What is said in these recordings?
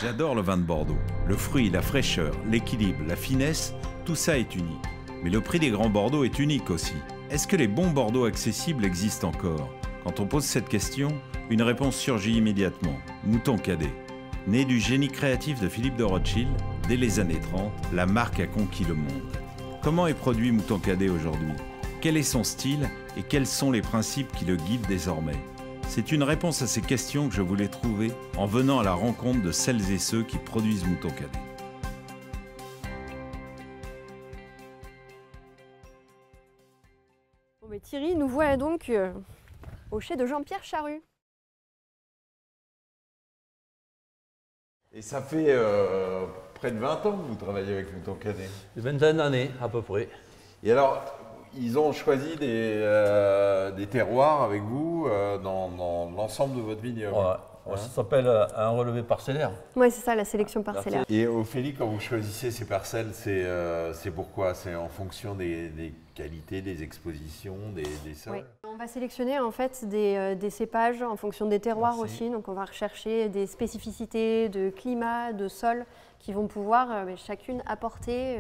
J'adore le vin de Bordeaux. Le fruit, la fraîcheur, l'équilibre, la finesse, tout ça est unique. Mais le prix des grands Bordeaux est unique aussi. Est-ce que les bons Bordeaux accessibles existent encore? Quand on pose cette question, une réponse surgit immédiatement. Mouton Cadet. Né du génie créatif de Philippe de Rothschild, dès les années 30, la marque a conquis le monde. Comment est produit Mouton Cadet aujourd'hui? Quel est son style et quels sont les principes qui le guident désormais? C'est une réponse à ces questions que je voulais trouver en venant à la rencontre de celles et ceux qui produisent Mouton Cadet. Bon, mais Thierry, nous voilà donc au chai de Jean-Pierre Charrue. Et ça fait près de 20 ans que vous travaillez avec Mouton Cadet. Une vingtaine d'années à peu près. Et alors, ils ont choisi des terroirs avec vous dans l'ensemble de votre vignoble. Ouais. Ça s'appelle un relevé parcellaire. Oui, c'est ça, la sélection parcellaire. Et Ophélie, quand vous choisissez ces parcelles, c'est pourquoi? C'est en fonction des qualités, des expositions, des sols? Oui. On va sélectionner en fait des cépages en fonction des terroirs aussi. Donc on va rechercher des spécificités de climat, de sol qui vont pouvoir chacune apporter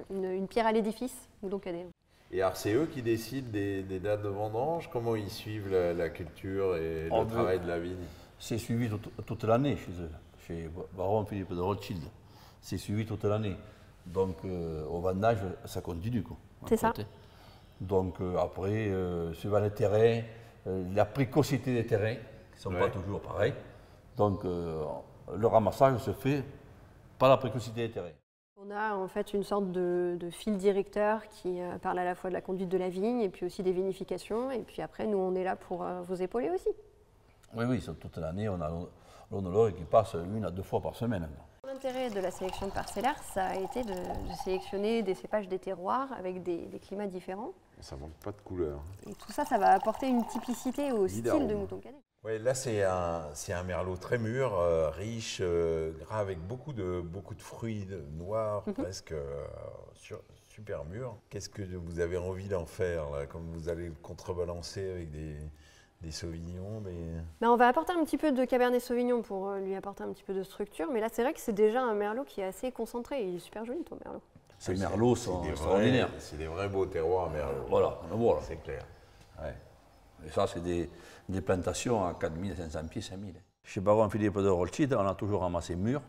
une pierre à l'édifice. Mouton Cadet. Et alors c'est eux qui décident des dates de vendange? Comment ils suivent la culture et le travail de la vigne? C'est suivi toute l'année chez eux, chez Baron Philippe de Rothschild. C'est suivi toute l'année. Donc au vendage, ça continue. C'est ça. Donc après, suivant les terrains, la précocité des terrains, qui ne sont pas toujours pareils. Donc le ramassage se fait par la précocité des terrains. On a en fait une sorte de fil directeur qui parle à la fois de la conduite de la vigne et puis aussi des vinifications. Et puis après, nous, on est là pour vous épauler aussi. Oui, toute l'année, on a l'onologue qui passe 1 à 2 fois par semaine. L'intérêt de la sélection parcellaire, ça a été de sélectionner des cépages des terroirs avec des climats différents. Ça manque pas de couleur. Et tout ça, ça va apporter une typicité au style de Mouton Cadet. Oui, là c'est un merlot très mûr, riche, gras, avec beaucoup de fruits noirs, presque super mûrs. Qu'est-ce que vous avez envie d'en faire là, comme vous allez le contrebalancer avec des sauvignons On va apporter un petit peu de cabernet sauvignon pour lui apporter un petit peu de structure, mais là c'est vrai que c'est déjà un merlot qui est assez concentré. Il est super joli ton merlot. Ces merlots sont extraordinaires. C'est des vrais beaux terroirs merlot. Voilà, c'est clair. Ouais. Et ça, c'est des plantations à 4500 pieds, 5000. Chez Baron Philippe de Rothschild, on a toujours ramassé mûr,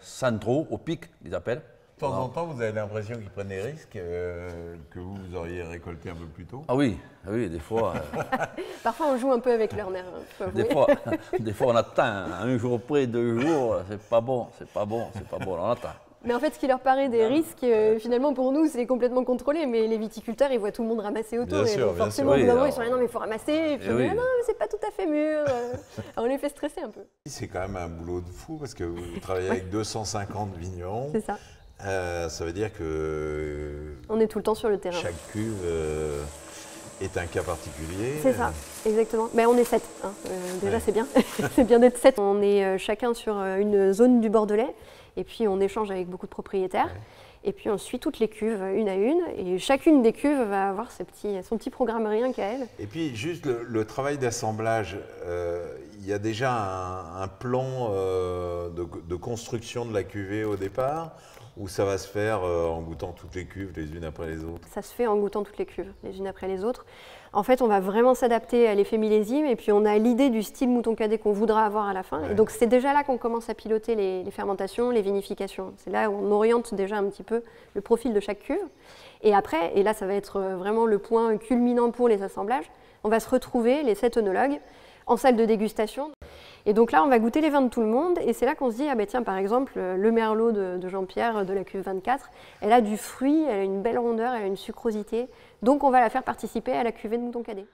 sans trop, au pic, ils appellent. De temps en temps, vous avez l'impression qu'ils prennent des risques que vous auriez récolté un peu plus tôt? Ah oui, des fois. Parfois, on joue un peu avec leur nerf. Des fois, on attend un jour près, 2 jours, c'est pas bon, on attend. Mais en fait, ce qui leur paraît des risques, finalement, pour nous, c'est complètement contrôlé. Mais les viticulteurs, ils voient tout le monde ramasser autour. Bien sûr, forcément, au bout d'un moment, ils sont là, non, mais il faut ramasser. Et puis, non, mais c'est pas tout à fait mûr. On les fait stresser un peu. C'est quand même un boulot de fou parce que vous travaillez avec 250 vignerons. C'est ça. Ça veut dire que on est tout le temps sur le terrain. Chaque cuve est un cas particulier. C'est ça, exactement. Mais on est 7. Hein. Déjà, c'est bien. C'est bien d'être 7. On est chacun sur une zone du Bordelais. Et puis, on échange avec beaucoup de propriétaires. Et puis, on suit toutes les cuves, une à une. Et chacune des cuves va avoir son petit programme rien qu'à elle. Et puis, juste le travail d'assemblage. Il y a déjà un plan de construction de la cuvée au départ, ou ça va se faire en goûtant toutes les cuves les unes après les autres? Ça se fait en goûtant toutes les cuves les unes après les autres. En fait, on va vraiment s'adapter à l'effet millésime et puis on a l'idée du style Mouton Cadet qu'on voudra avoir à la fin. Et donc c'est déjà là qu'on commence à piloter les fermentations, les vinifications. C'est là où on oriente déjà un petit peu le profil de chaque cuve. Et après, et là ça va être vraiment le point culminant pour les assemblages, on va se retrouver, les 7 œnologues, en salle de dégustation. Et donc là, on va goûter les vins de tout le monde et c'est là qu'on se dit, ah ben tiens, par exemple, le merlot de Jean-Pierre de la cuve 24, elle a du fruit, elle a une belle rondeur, elle a une sucrosité, donc on va la faire participer à la cuvée de Mouton Cadet.